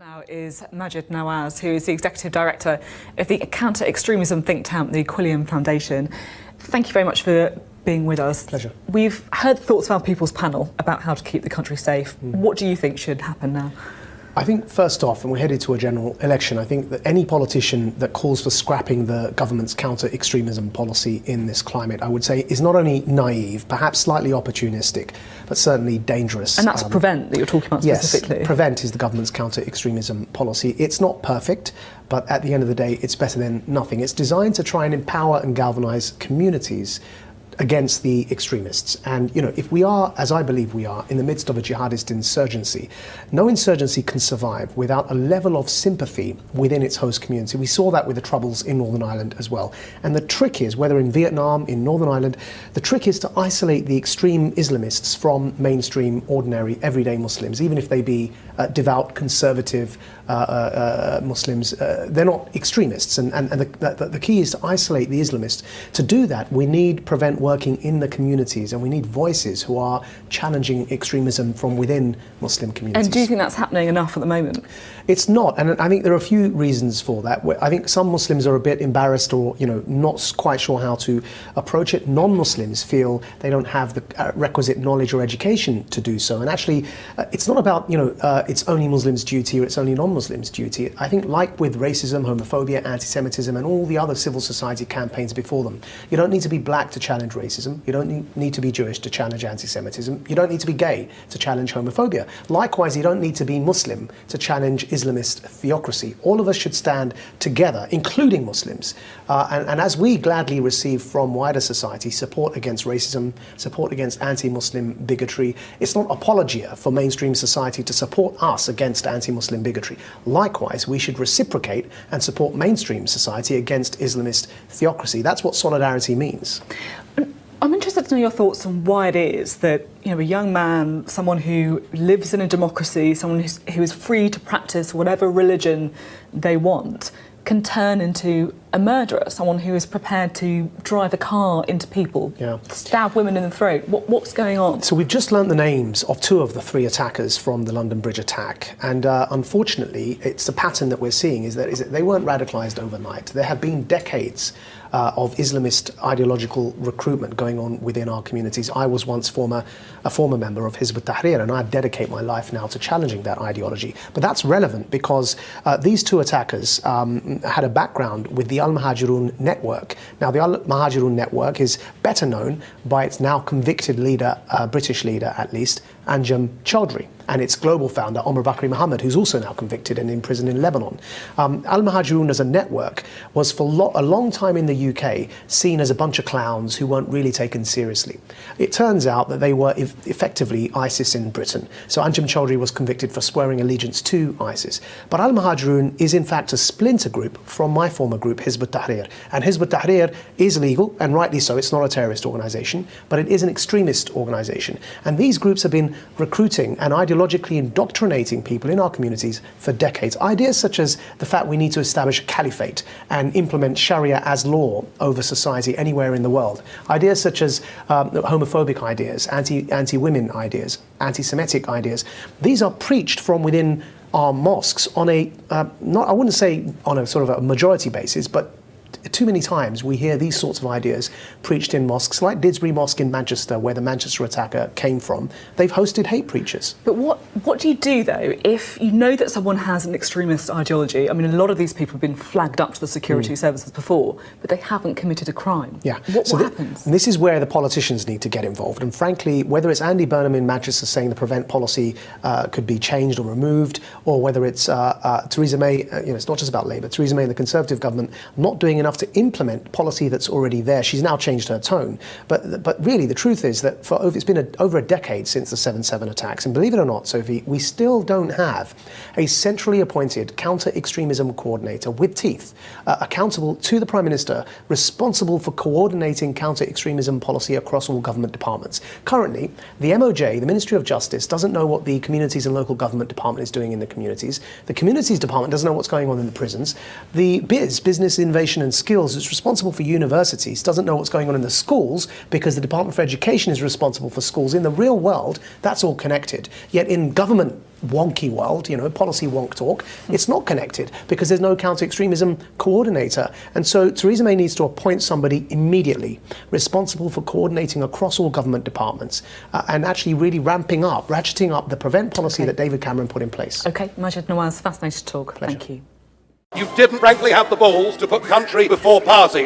Now is Maajid Nawaz, who is the Executive Director of the counter-extremism think tank, the Quilliam Foundation. Thank you very much for being with us. Pleasure. We've heard thoughts of our People's Panel about how to keep the country safe. What do you think should happen now? I think first off, and we're headed to a general election, I think that any politician that calls for scrapping the government's counter-extremism policy in this climate, I would say, is not only naive, perhaps slightly opportunistic, but certainly dangerous. And that's PREVENT that you're talking about specifically? Yes, PREVENT is the government's counter-extremism policy. It's not perfect, but at the end of the day, it's better than nothing. It's designed to try and empower and galvanise communities against the extremists. And, you know, if we are, as I believe we are, in the midst of a jihadist insurgency, no insurgency can survive without a level of sympathy within its host community. We saw that with the troubles in Northern Ireland as well. And the trick is, whether in Vietnam, in Northern Ireland, the trick is to isolate the extreme Islamists from mainstream, ordinary, everyday Muslims, even if they be devout, conservative Muslims. They're not extremists. And the key is to isolate the Islamists. To do that, we need PREVENT working in the communities, and we need voices who are challenging extremism from within Muslim communities. And do you think that's happening enough at the moment? It's not, and I think there are a few reasons for that. I think some Muslims are a bit embarrassed or, you know, not quite sure how to approach it. Non-Muslims feel they don't have the requisite knowledge or education to do so. And actually, it's not about, you know, it's only Muslims' duty or it's only non-Muslims' duty. I think, like with racism, homophobia, anti-Semitism, and all the other civil society campaigns before them, you don't need to be black to challenge racism. You don't need to be Jewish to challenge anti-Semitism. You don't need to be gay to challenge homophobia. Likewise, you don't need to be Muslim to challenge Islamist theocracy. All of us should stand together, including Muslims. And as we gladly receive from wider society support against racism, support against anti-Muslim bigotry, it's not apologia for mainstream society to support us against anti-Muslim bigotry. Likewise, we should reciprocate and support mainstream society against Islamist theocracy. That's what solidarity means. I'm interested to know your thoughts on why it is that, you know, a young man, someone who lives in a democracy, someone who is free to practice whatever religion they want, can turn into a murderer, someone who is prepared to drive a car into people, stab women in the throat. What's going on? So we've just learnt the names of 2 of the 3 attackers from the London Bridge attack, and unfortunately, it's a pattern that we're seeing is that they weren't radicalised overnight. There have been decades of Islamist ideological recruitment going on within our communities. I was once a former member of Hizb ut-Tahrir, and I dedicate my life now to challenging that ideology. But that's relevant because these 2 attackers had a background with the Al-Muhajirun network. Now, the Al-Muhajirun network is better known by its now convicted leader, British leader at least, Anjem Choudary, and its global founder, Omar Bakri Mohammed, who's also now convicted and in prison in Lebanon. Al-Muhajirun as a network was for a long time in the UK seen as a bunch of clowns who weren't really taken seriously. It turns out that they were effectively ISIS in Britain. So Anjem Choudary was convicted for swearing allegiance to ISIS. But Al-Muhajirun is in fact a splinter group from my former group, Hizb ut-Tahrir. And Hizb ut-Tahrir is legal, and rightly so. It's not a terrorist organisation, but it is an extremist organisation. And these groups have been recruiting and ideologically indoctrinating people in our communities for decades. Ideas such as the fact we need to establish a caliphate and implement Sharia as law over society anywhere in the world. Ideas such as homophobic ideas, anti-women ideas, anti-Semitic ideas. These are preached from within our mosques on I wouldn't say on a sort of a majority basis, but too many times we hear these sorts of ideas preached in mosques, like Didsbury Mosque in Manchester, where the Manchester attacker came from. They've hosted hate preachers. But what do you do, though, if you know that someone has an extremist ideology? I mean, a lot of these people have been flagged up to the security services before, but they haven't committed a crime. Yeah. What happens? This is where the politicians need to get involved. And frankly, whether it's Andy Burnham in Manchester saying the PREVENT policy could be changed or removed, or whether it's Theresa May, it's not just about Labour, Theresa May and the Conservative government not doing enough to implement policy that's already there. She's now changed her tone. But really, the truth is that it's been over a decade since the 7/7 attacks. And believe it or not, Sophie, we still don't have a centrally appointed counter-extremism coordinator with teeth, accountable to the Prime Minister, responsible for coordinating counter-extremism policy across all government departments. Currently, the MOJ, the Ministry of Justice, doesn't know what the Communities and Local Government Department is doing in the communities. The Communities Department doesn't know what's going on in the prisons. The Business Innovation and and skills, that's responsible for universities, doesn't know what's going on in the schools because the Department for Education is responsible for schools. In the real world, that's all connected. Yet in government wonky world, policy wonk talk, it's not connected because there's no counter-extremism coordinator. And so Theresa May needs to appoint somebody immediately responsible for coordinating across all government departments and actually really ratcheting up the prevent policy that David Cameron put in place. Okay, Maajid Nawaz, fascinating talk. Pleasure. Thank you. You didn't frankly have the balls to put country before party.